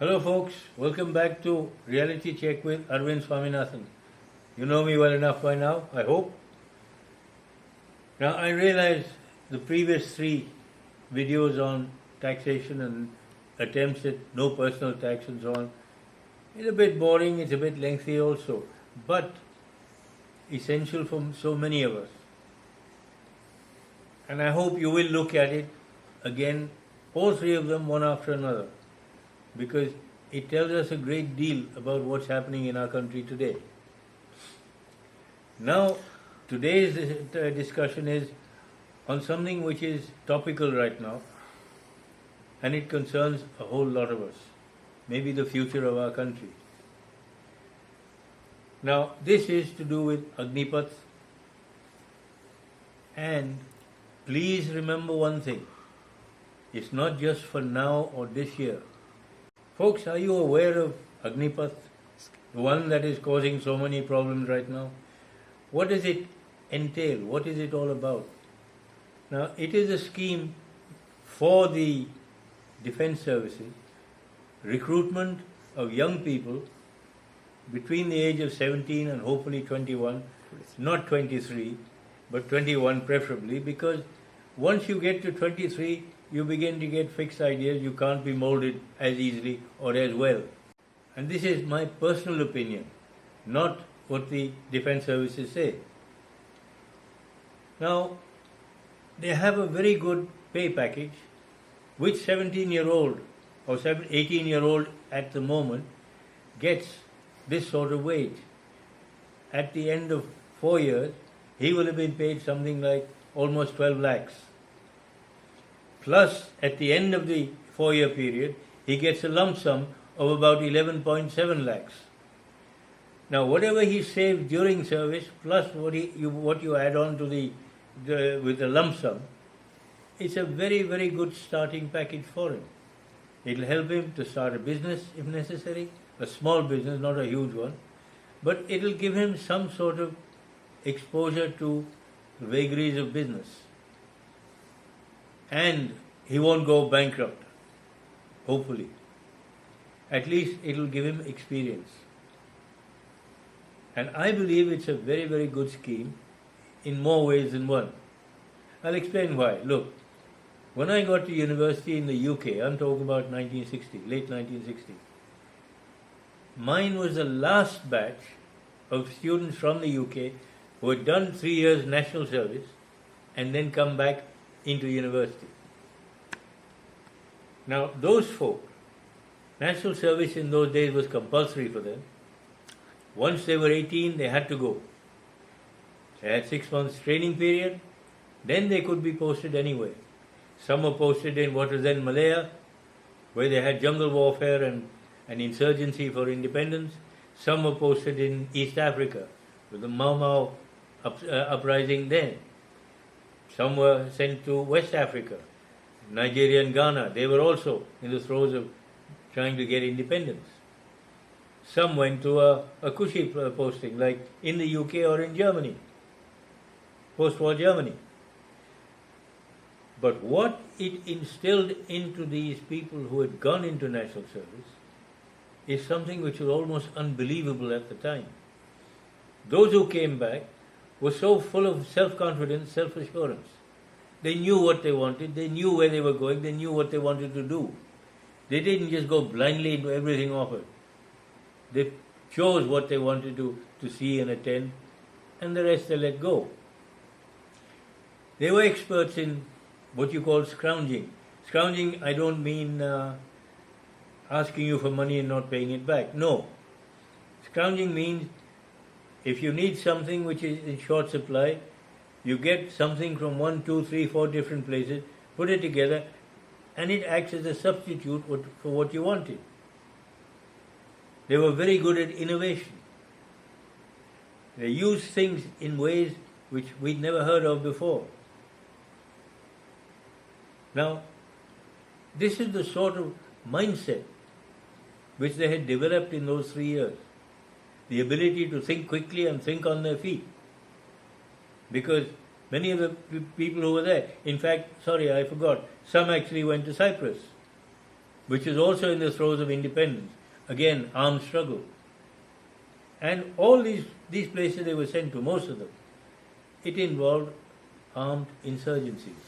Hello folks, welcome back to Reality Check with Arvind Swaminathan. You know me well enough by now, I hope. Now I realize the previous three videos on taxation and attempts at no personal tax and so on is a bit boring, it's a bit lengthy also, but essential for so many of us. And I hope you will look at it again, all three of them one after another, because it tells us a great deal about what's happening in our country today. Now, today's discussion is on something which is topical right now, and it concerns a whole lot of us, maybe the future of our country. Now, this is to do with Agneepath, and please remember one thing, it's not just for now or this year. Folks, are you aware of Agneepath, the one that is causing so many problems right now? What does it entail? What is it all about? Now, it is a scheme for the defense services, recruitment of young people between the age of 17 and hopefully 21, not 23, but 21 preferably, because once you get to 23, you begin to get fixed ideas, you can't be molded as easily or as well. And this is my personal opinion, not what the defense services say. Now, they have a very good pay package, which 17-year-old or 18-year-old at the moment gets this sort of wage. At the end of 4 years, he will have been paid something like almost 12 lakhs. Plus, at the end of the 4-year period, he gets a lump sum of about 11.7 lakhs. Now, whatever he saved during service, plus what you add on to with the lump sum, it's a very, very good starting package for him. It'll help him to start a business if necessary, a small business, not a huge one, but it'll give him some sort of exposure to the vagaries of business. And he won't go bankrupt, hopefully. At least it'll give him experience. And I believe it's a very, very good scheme in more ways than one. I'll explain why. Look, when I got to university in the UK, I'm talking about 1960, late 1960, mine was the last batch of students from the UK who had done 3 years national service and then come back into university. Now, those folk, national service in those days was compulsory for them. Once they were 18, they had to go. They had 6 months training period, then they could be posted anywhere. Some were posted in what was then Malaya, where they had jungle warfare and insurgency for independence. Some were posted in East Africa, with the Mau Mau uprising then. Some were sent to West Africa, Nigeria and Ghana. They were also in the throes of trying to get independence. Some went to a cushy posting, like in the UK or in Germany, post-war Germany. But what it instilled into these people who had gone into national service is something which was almost unbelievable at the time. Those who came back were so full of self-confidence, self-assurance. They knew what they wanted, they knew where they were going, they knew what they wanted to do. They didn't just go blindly into everything offered. They chose what they wanted to see and attend, and the rest they let go. They were experts in what you call scrounging. Scrounging, I don't mean asking you for money and not paying it back. No. Scrounging means if you need something which is in short supply, you get something from 1, 2, 3, 4 different places, put it together, and it acts as a substitute for what you wanted. They were very good at innovation. They used things in ways which we'd never heard of before. Now, this is the sort of mindset which they had developed in those 3 years. The ability to think quickly and think on their feet. Because many of the people who were there, in fact, I forgot, some actually went to Cyprus. which is also in the throes of independence. Again, armed struggle. And all these places they were sent to, most of them, it involved armed insurgencies.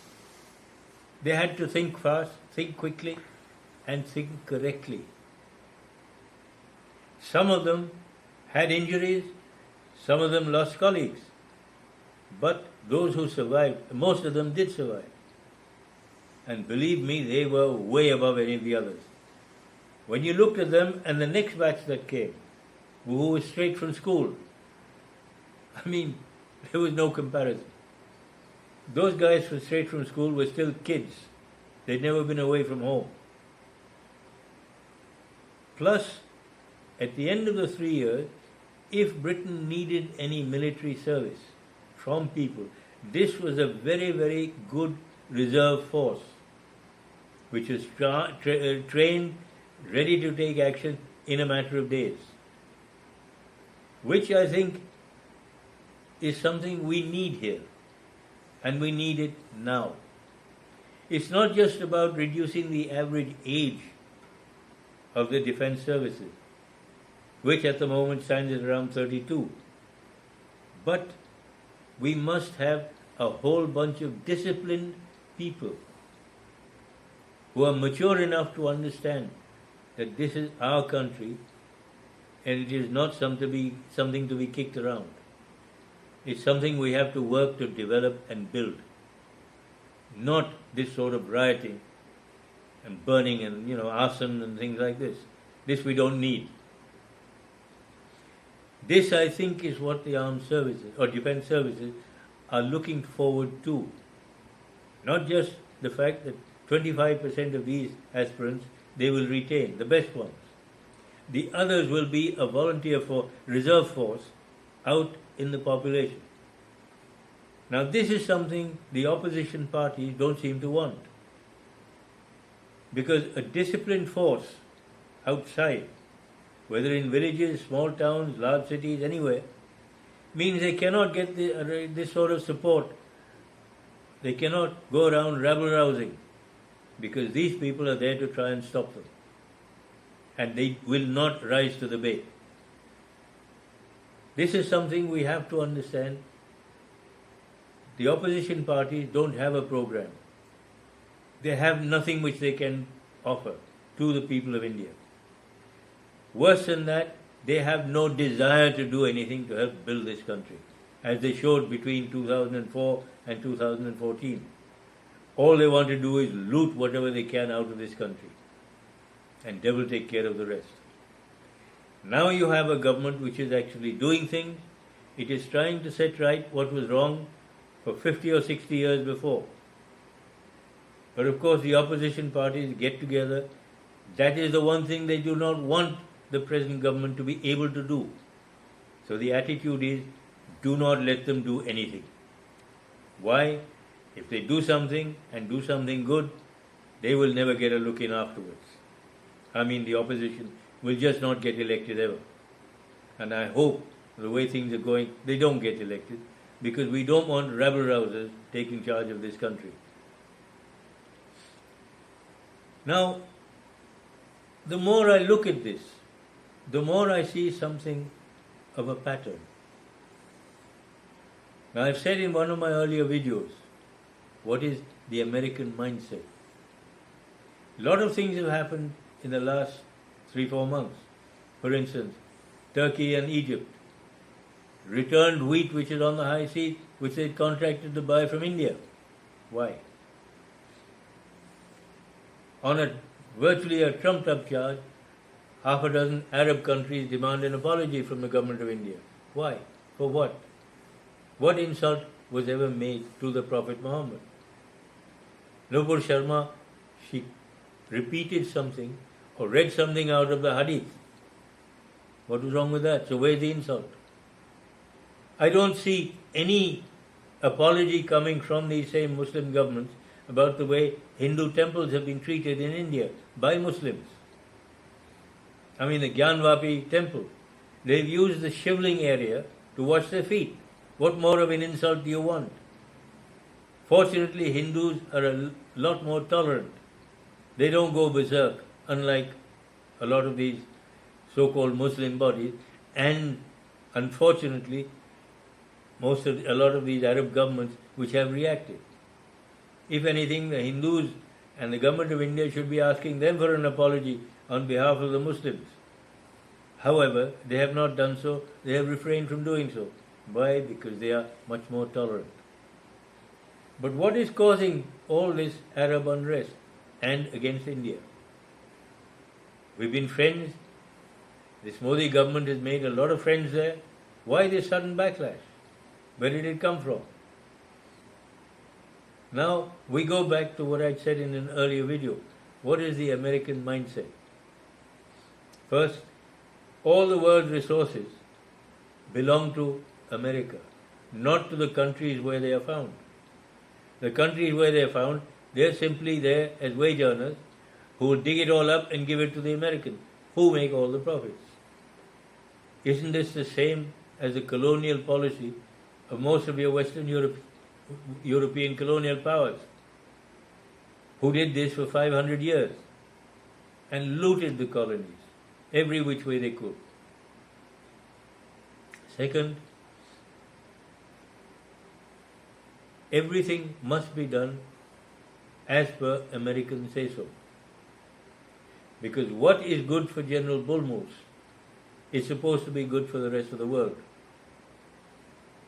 They had to think fast, think quickly, and think correctly. Some of them had injuries, some of them lost colleagues. But those who survived, most of them did survive. And believe me, they were way above any of the others. When you looked at them and the next batch that came, who was straight from school, I mean, there was no comparison. Those guys who were straight from school were still kids. They'd never been away from home. Plus, at the end of the 3 years, if Britain needed any military service from people, this was a very, very good reserve force, which was trained, ready to take action in a matter of days, which I think is something we need here, and we need it now. It's not just about reducing the average age of the defense services, which at the moment stands at around 32. But we must have a whole bunch of disciplined people who are mature enough to understand that this is our country and it is not something to be kicked around. It's something we have to work to develop and build. Not this sort of rioting and burning and, arson and things like this. This we don't need. This, I think, is what the armed services or defense services are looking forward to. Not just the fact that 25% of these aspirants they will retain, the best ones. The others will be a volunteer for reserve force out in the population. Now this is something the opposition parties don't seem to want. Because a disciplined force outside, whether in villages, small towns, large cities, anywhere, means they cannot get this sort of support. They cannot go around rabble-rousing because these people are there to try and stop them. And they will not rise to the bait. This is something we have to understand. The opposition parties don't have a program. They have nothing which they can offer to the people of India. Worse than that, they have no desire to do anything to help build this country, as they showed between 2004 and 2014. All they want to do is loot whatever they can out of this country, and devil take care of the rest. Now you have a government which is actually doing things. It is trying to set right what was wrong for 50 or 60 years before. But of course the opposition parties get together. That is the one thing they do not want the present government to be able to do. So the attitude is, do not let them do anything. Why? If they do something and do something good, they will never get a look in afterwards. The opposition will just not get elected ever. And I hope the way things are going, they don't get elected, because we don't want rabble-rousers taking charge of this country. Now, the more I look at this, the more I see something of a pattern. Now, I've said in one of my earlier videos, what is the American mindset? A lot of things have happened in the last 3-4 months. For instance, Turkey and Egypt returned wheat which is on the high seas, which they contracted to buy from India. Why? On virtually a trumped-up charge, half a dozen Arab countries demand an apology from the government of India. Why? For what? What insult was ever made to the Prophet Muhammad? Nupur Sharma, she repeated something or read something out of the hadith. What was wrong with that? So where's the insult? I don't see any apology coming from these same Muslim governments about the way Hindu temples have been treated in India by Muslims. The Gyanvapi temple, they've used the shivling area to wash their feet. What more of an insult do you want? Fortunately, Hindus are a lot more tolerant. They don't go berserk unlike a lot of these so-called Muslim bodies, and unfortunately, a lot of these Arab governments which have reacted. If anything, the Hindus and the government of India should be asking them for an apology on behalf of the Muslims. However, they have not done so. They have refrained from doing so. Why? Because they are much more tolerant. But what is causing all this Arab unrest and against India? We've been friends. This Modi government has made a lot of friends there. Why this sudden backlash? Where did it come from? Now, we go back to what I said in an earlier video. What is the American mindset? First, all the world's resources belong to America, not to the countries where they are found. The countries where they are found, they're simply there as wage earners who will dig it all up and give it to the Americans, who make all the profits. Isn't this the same as the colonial policy of most of your Western European colonial powers, who did this for 500 years and looted the colonies every which way they could? Second, everything must be done as per American say-so. Because what is good for General Bullmoose is supposed to be good for the rest of the world.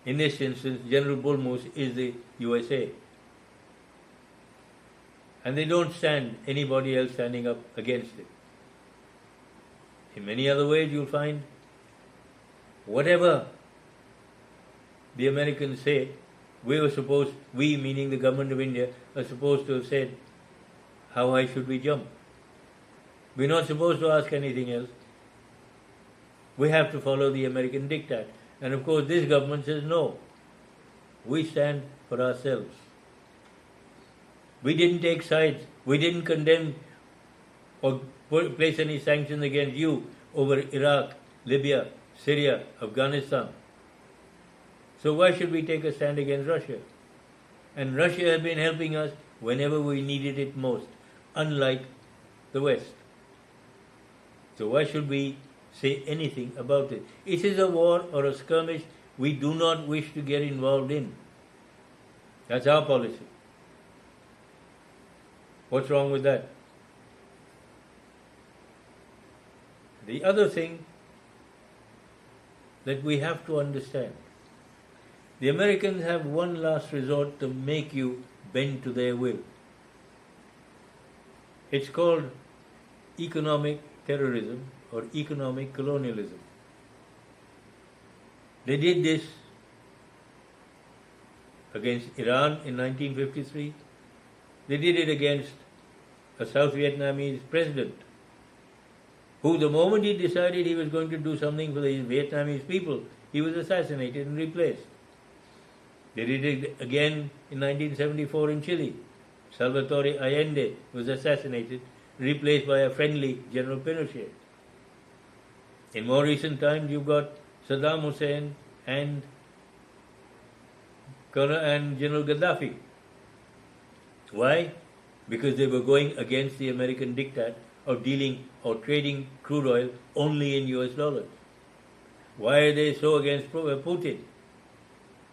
In this instance, General Bullmoose is the USA. And they don't stand anybody else standing up against it. In many other ways, you'll find whatever the Americans say, we meaning the government of India, are supposed to have said, how high should we jump? We're not supposed to ask anything else. We have to follow the American diktat. And of course, this government says no. We stand for ourselves. We didn't take sides. We didn't condemn or place any sanctions against you over Iraq, Libya, Syria, Afghanistan. So why should we take a stand against Russia? And Russia has been helping us whenever we needed it most, unlike the West. So why should we say anything about it? It is a war or a skirmish we do not wish to get involved in. That's our policy. What's wrong with that? The other thing that we have to understand, the Americans have one last resort to make you bend to their will. It's called economic terrorism or economic colonialism. They did this against Iran in 1953. They did it against a South Vietnamese president who, the moment he decided he was going to do something for the Vietnamese people, he was assassinated and replaced. They did it again in 1974 in Chile. Salvatore Allende was assassinated, replaced by a friendly General Pinochet. In more recent times, you've got Saddam Hussein and General Gaddafi. Why? Because they were going against the American diktat of dealing or trading crude oil only in US dollars. Why are they so against Putin?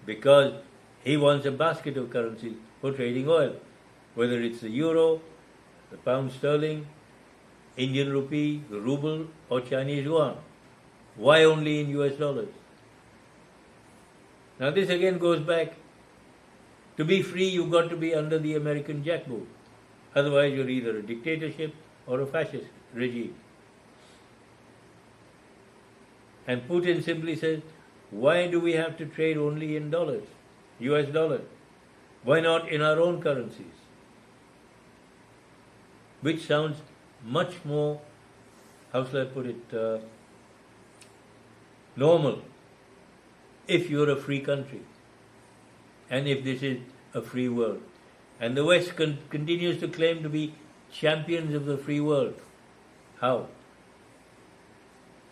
Because he wants a basket of currencies for trading oil, whether it's the euro, the pound sterling, Indian rupee, the ruble, or Chinese yuan. Why only in US dollars? Now this again goes back. To be free, you've got to be under the American jackboot. Otherwise, you're either a dictatorship or a fascist regime. And Putin simply says, why do we have to trade only in dollars, US dollars? Why not in our own currencies? Which sounds much more, how shall I put it, normal, if you're a free country and if this is a free world. And the West continues to claim to be champions of the free world. How?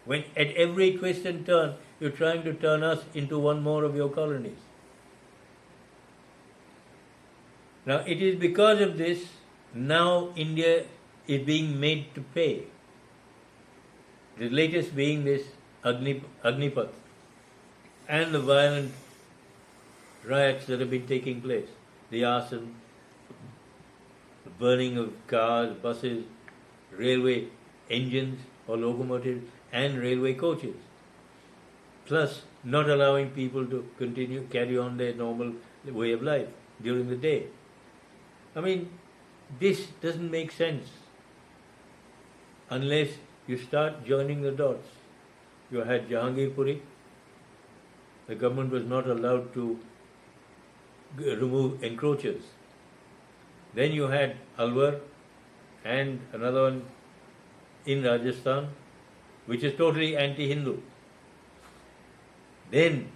When at every twist and turn, you're trying to turn us into one more of your colonies. Now, it is because of this, now India is being made to pay. The latest being this Agneepath and the violent riots that have been taking place, the arson, the burning of cars, buses, railway engines or locomotives and railway coaches, plus not allowing people to carry on their normal way of life during the day. I mean, this doesn't make sense unless you start joining the dots. You had Jahangirpuri, the government was not allowed to remove encroachers. Then you had Alwar and another one in Rajasthan, which is totally anti-Hindu. Then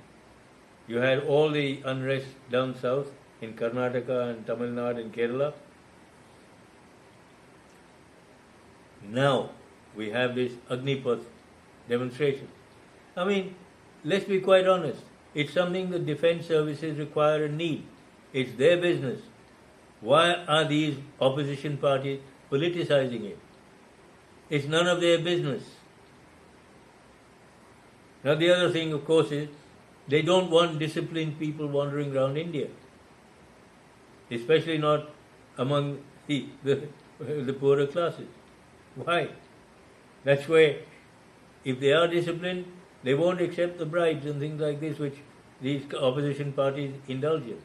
you had all the unrest down south in Karnataka and Tamil Nadu and Kerala. Now we have this Agneepath demonstration. I mean, let's be quite honest. It's something the defense services require and need. It's their business. Why are these opposition parties politicizing it? It's none of their business. Now the other thing, of course, is they don't want disciplined people wandering around India, especially not among the poorer classes. Why? That's where, if they are disciplined, they won't accept the bribes and things like this which these opposition parties indulge in.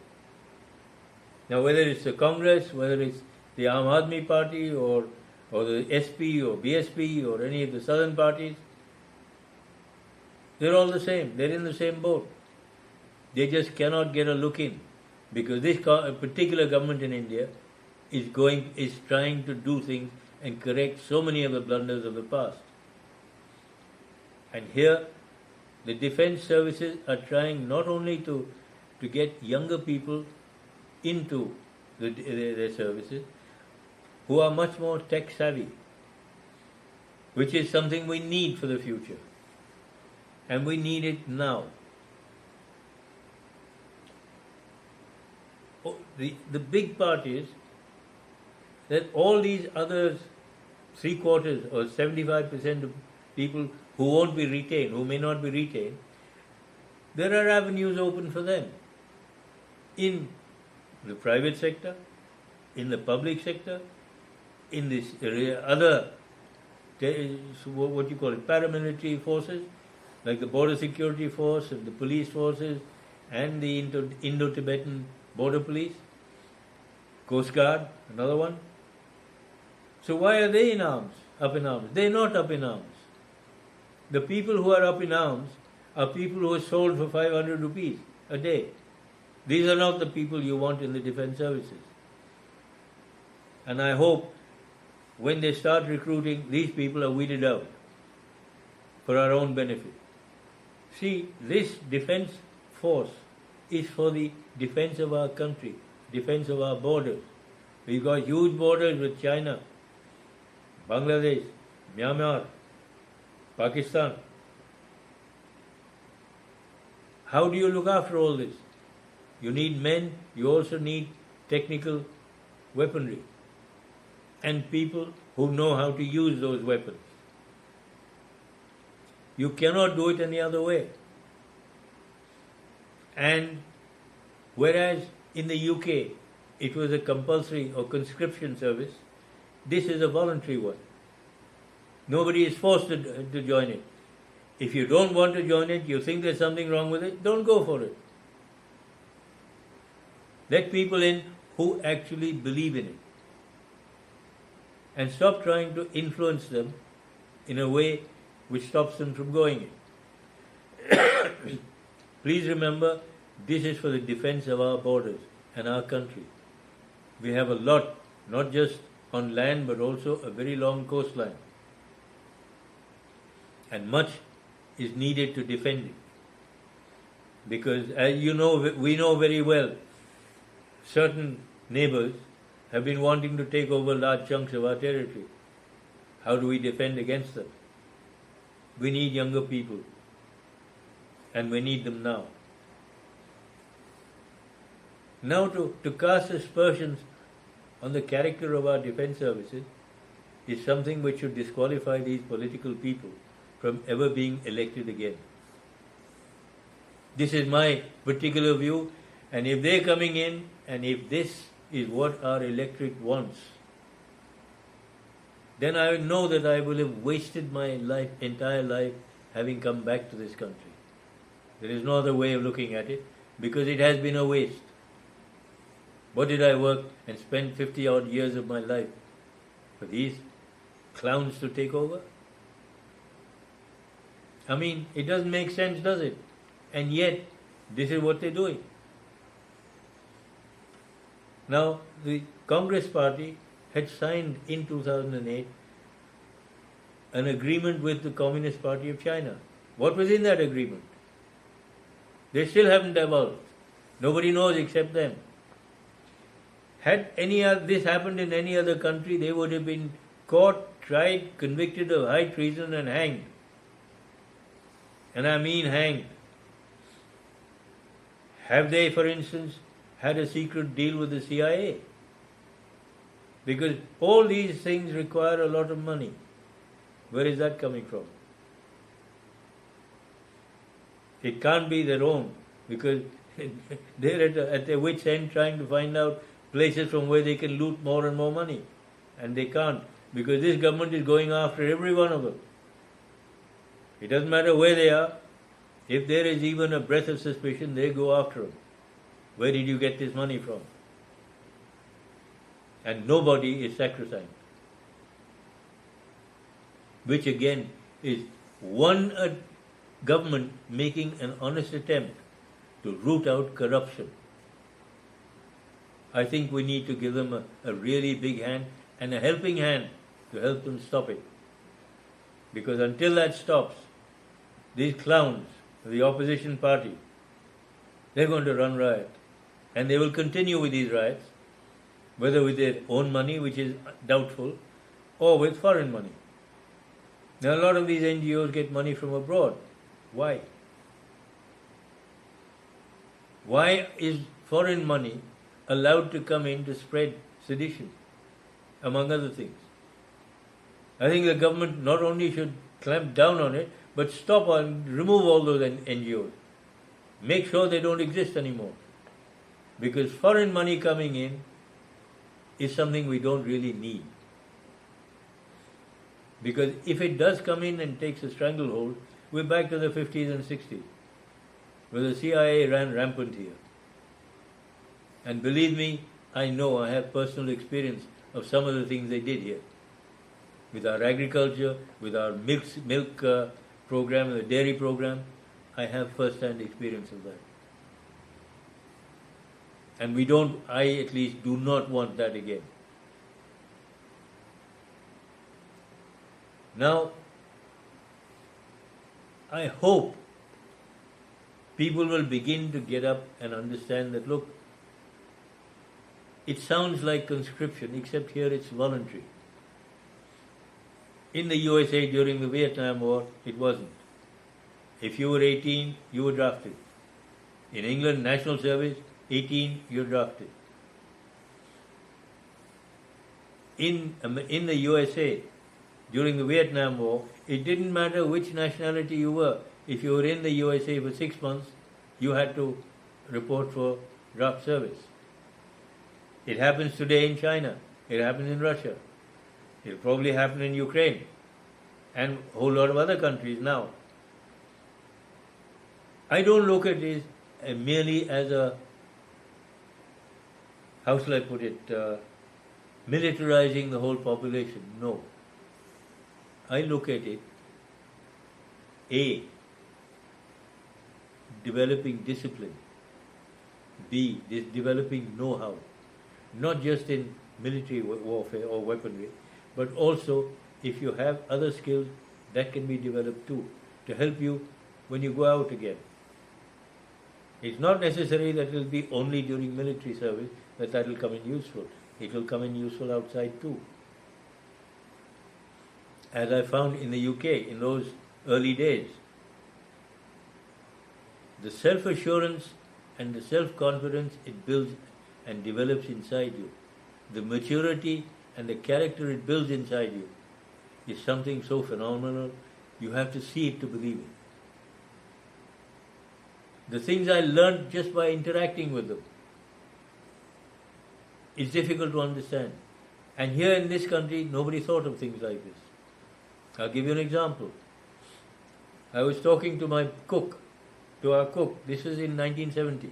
Now whether it's the Congress, whether it's the Aam Aadmi Party or the SP or BSP or any of the southern parties, they're all the same. They're in the same boat. They just cannot get a look in because this particular government in India is trying to do things and correct so many of the blunders of the past. And here, the defense services are trying not only to get younger people into their services who are much more tech savvy, which is something we need for the future. And we need it now. The big part is that all these others, 3/4 or 75% of people who won't be retained, who may not be retained, there are avenues open for them in the private sector, in the public sector, in this other, what you call it, paramilitary forces, like the Border Security Force and the police forces and the Indo-Tibetan Border Police, Coast Guard, another one. So why are they up in arms? They're not up in arms. The people who are up in arms are people who are sold for 500 rupees a day. These are not the people you want in the defense services. And I hope when they start recruiting, these people are weeded out for our own benefit. See, this defense force is for the defense of our country, defense of our borders. We've got huge borders with China, Bangladesh, Myanmar, Pakistan. How do you look after all this? You need men, you also need technical weaponry and people who know how to use those weapons. You cannot do it any other way. And whereas in the UK it was a compulsory or conscription service, this is a voluntary one. Nobody is forced to join it. If you don't want to join it, you think there's something wrong with it, don't go for it. Let people in who actually believe in it. And stop trying to influence them in a way which stops them from going in. Please remember, this is for the defense of our borders and our country. We have a lot, not just on land, but also a very long coastline. And much is needed to defend it. Because as you know, we know very well, certain neighbors have been wanting to take over large chunks of our territory. How do we defend against them? We need younger people. And we need them now. Now to cast aspersions on the character of our defense services, is something which should disqualify these political people from ever being elected again. This is my particular view, and if they're coming in, and if this is what our electorate wants, then I know that I will have wasted my entire life, having come back to this country. There is no other way of looking at it, because it has been a waste. What did I work and spend 50 odd years of my life for these clowns to take over? I mean, it doesn't make sense, does it? And yet, this is what they're doing. Now, the Congress party had signed in 2008 an agreement with the Communist Party of China. What was in that agreement? They still haven't divulged. Nobody knows except them. Had this happened in any other country, they would have been caught, tried, convicted of high treason and hanged. And I mean hanged. Have they, for instance, had a secret deal with the CIA? Because all these things require a lot of money. Where is that coming from? It can't be their own, because they're at their wits' end trying to find out places from where they can loot more and more money. And they can't, because this government is going after every one of them. It doesn't matter where they are. If there is even a breath of suspicion, they go after them. Where did you get this money from? And nobody is sacrosanct. Which again is one government making an honest attempt to root out corruption. I think we need to give them a really big hand and a helping hand to help them stop it. Because until that stops, these clowns, the opposition party, they're going to run riot. And they will continue with these riots, whether with their own money, which is doubtful, or with foreign money. Now, a lot of these NGOs get money from abroad. Why? Why is foreign money allowed to come in to spread sedition, among other things? I think the government not only should clamp down on it, but stop and remove all those NGOs. Make sure they don't exist anymore. Because foreign money coming in is something we don't really need. Because if it does come in and takes a stranglehold, we're back to the 50s and 60s, where the CIA ran rampant here. And believe me, I know, I have personal experience of some of the things they did here. With our agriculture, with our milk program, the dairy program, I have first-hand experience of that. And I at least do not want that again. Now, I hope people will begin to get up and understand that, look, it sounds like conscription, except here it's voluntary. In the USA during the Vietnam War, it wasn't. If you were 18, you were drafted. In England, national service, 18, you're drafted. In the USA, during the Vietnam War, it didn't matter which nationality you were. If you were in the USA for 6 months, you had to report for draft service. It happens today in China. It happens in Russia. It'll probably happen in Ukraine and a whole lot of other countries now. I don't look at this merely as a, how shall I put it, militarizing the whole population. No. I look at it, A, developing discipline, B, developing know-how, not just in military warfare or weaponry, but also if you have other skills that can be developed too, to help you when you go out again. It's not necessary that it will be only during military service that will come in useful. It will come in useful outside too. As I found in the UK in those early days, the self-assurance and the self-confidence it builds and develops inside you, the maturity and the character it builds inside you is something so phenomenal, you have to see it to believe it. The things I learned just by interacting with them, it's difficult to understand. And here in this country, nobody thought of things like this. I'll give you an example. I was talking to my cook, to our cook, this was in 1970.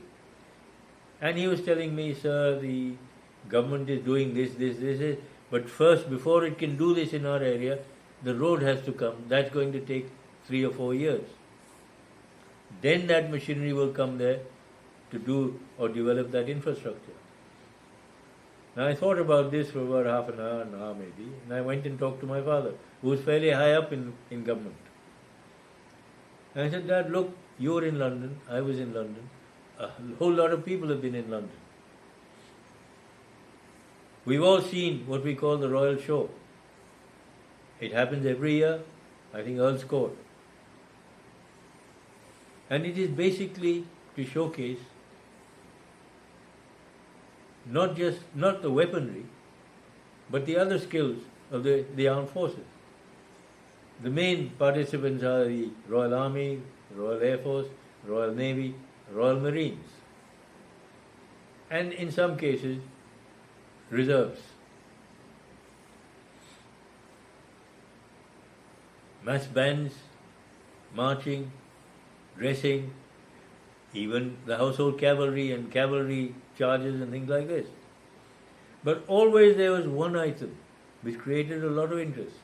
And he was telling me, sir, the government is doing this, but first, before it can do this in our area, the road has to come. That's going to take 3 or 4 years. Then that machinery will come there to do or develop that infrastructure. Now I thought about this for about half an hour maybe, and I went and talked to my father, who was fairly high up in government. And I said, Dad, look, you were in London, I was in London, a whole lot of people have been in London. We've all seen what we call the Royal Show. It happens every year, I think Earl's Court. And it is basically to showcase not the weaponry, but the other skills of the armed forces. The main participants are the Royal Army, Royal Air Force, Royal Navy, Royal Marines, and in some cases, reserves. Mass bands, marching, dressing, even the household cavalry and cavalry charges and things like this. But always there was one item which created a lot of interest.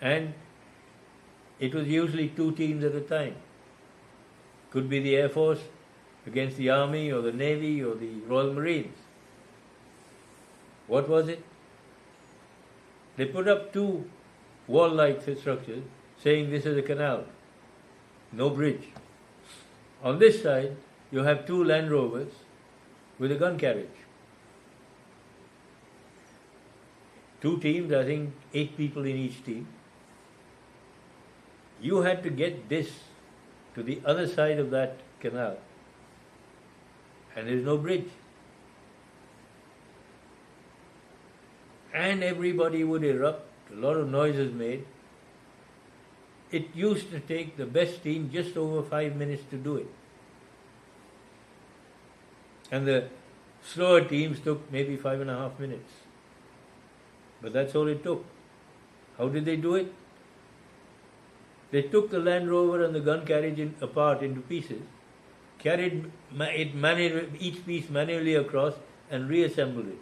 And it was usually 2 teams at a time. Could be the Air Force against the Army or the Navy or the Royal Marines. What was it? They put up 2 wall-like structures saying this is a canal, no bridge. On this side, you have 2 Land Rovers with a gun carriage. 2 teams, I think 8 people in each team. You had to get this to the other side of that canal, and there is no bridge. And everybody would erupt, a lot of noise is made. It used to take the best team just over 5 minutes to do it. And the slower teams took maybe 5.5 minutes. But that's all it took. How did they do it? They took the Land Rover and the gun carriage apart into pieces, carried each piece manually across and reassembled it.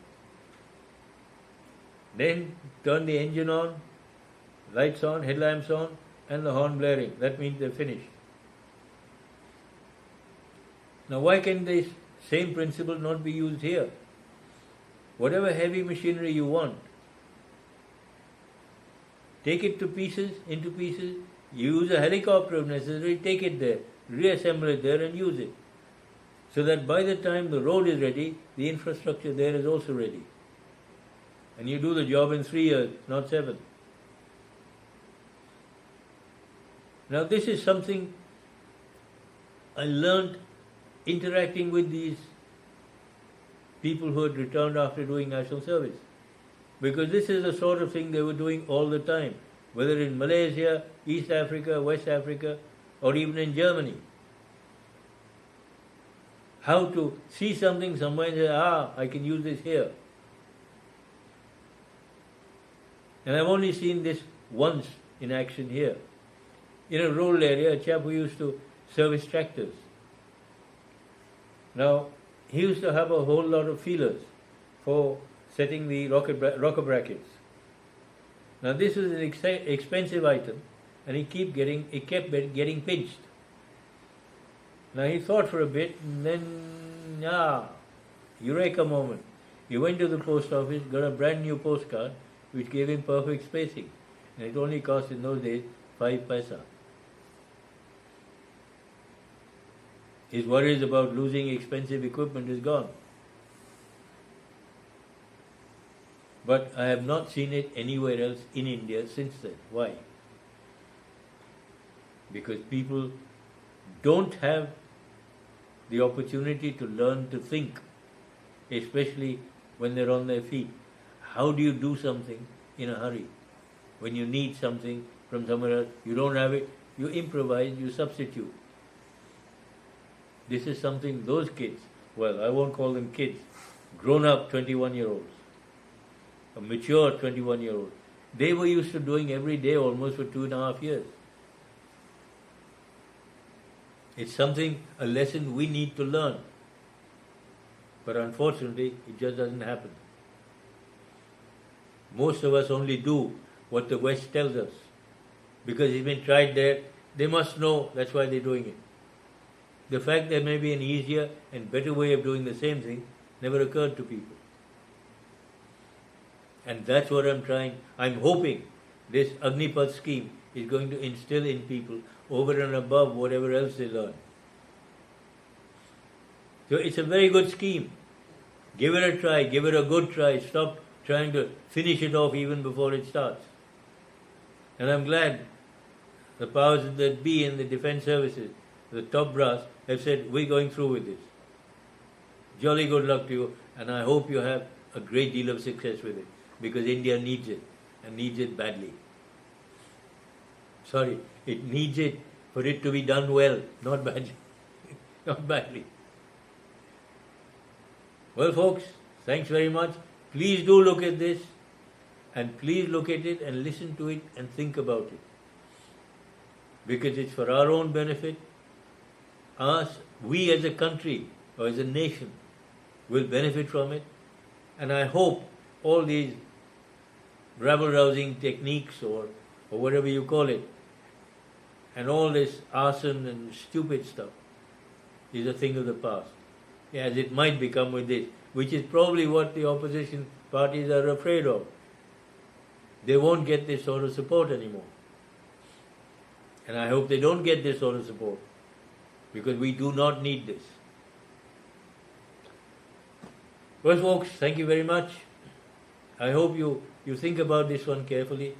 Then turned the engine on, lights on, headlamps on, and the horn blaring. That means they're finished. Now why can this same principle not be used here? Whatever heavy machinery you want, take it into pieces, use a helicopter if necessary, take it there, reassemble it there and use it. So that by the time the road is ready, the infrastructure there is also ready. And you do the job in 3 years, not 7. Now this is something I learned interacting with these people who had returned after doing national service. Because this is the sort of thing they were doing all the time, whether in Malaysia, East Africa, West Africa, or even in Germany. How to see something somewhere and say, I can use this here. And I've only seen this once in action here. In a rural area, a chap who used to service tractors. Now, he used to have a whole lot of feelers for setting the rocker brackets. Now, this was an expensive item, and it kept getting pinched. Now, he thought for a bit, and then, eureka moment. He went to the post office, got a brand new postcard, which gave him perfect spacing. And it only cost in those days 5 paisa. His worries about losing expensive equipment is gone. But I have not seen it anywhere else in India since then. Why? Because people don't have the opportunity to learn to think, especially when they're on their feet. How do you do something in a hurry? When you need something from somewhere else, you don't have it, you improvise, you substitute. This is something those kids, well, I won't call them kids, grown up 21-year-olds, a mature 21-year-old, they were used to doing every day almost for 2.5 years. It's something, a lesson we need to learn. But unfortunately, it just doesn't happen. Most of us only do what the West tells us. Because it's been tried there, they must know, that's why they're doing it. The fact there may be an easier and better way of doing the same thing never occurred to people. And that's what I'm hoping this Agneepath scheme is going to instill in people over and above whatever else they learn. So it's a very good scheme. Give it a try, give it a good try. Stop trying to finish it off even before it starts. And I'm glad the powers that be in the defense services, the top brass, have said, we're going through with this. Jolly good luck to you, and I hope you have a great deal of success with it, because India needs it, and needs it badly. Sorry, it needs it for it to be done well, not badly. Not badly. Well, folks, thanks very much. Please do look at this, and please look at it and listen to it and think about it. Because it's for our own benefit. We as a country or as a nation will benefit from it. And I hope all these rabble-rousing techniques or whatever you call it, and all this arson and stupid stuff is a thing of the past, as it might become with this, which is probably what the opposition parties are afraid of. They won't get this sort of support anymore. And I hope they don't get this sort of support, because we do not need this. Well, folks, thank you very much. I hope you think about this one carefully.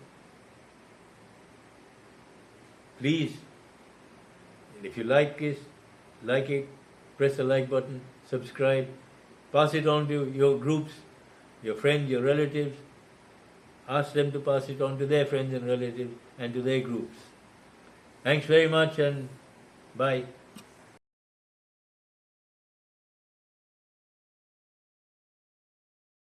Please, if you like this, like it, press the like button, subscribe, pass it on to your groups, your friends, your relatives. Ask them to pass it on to their friends and relatives and to their groups. Thanks very much, and bye.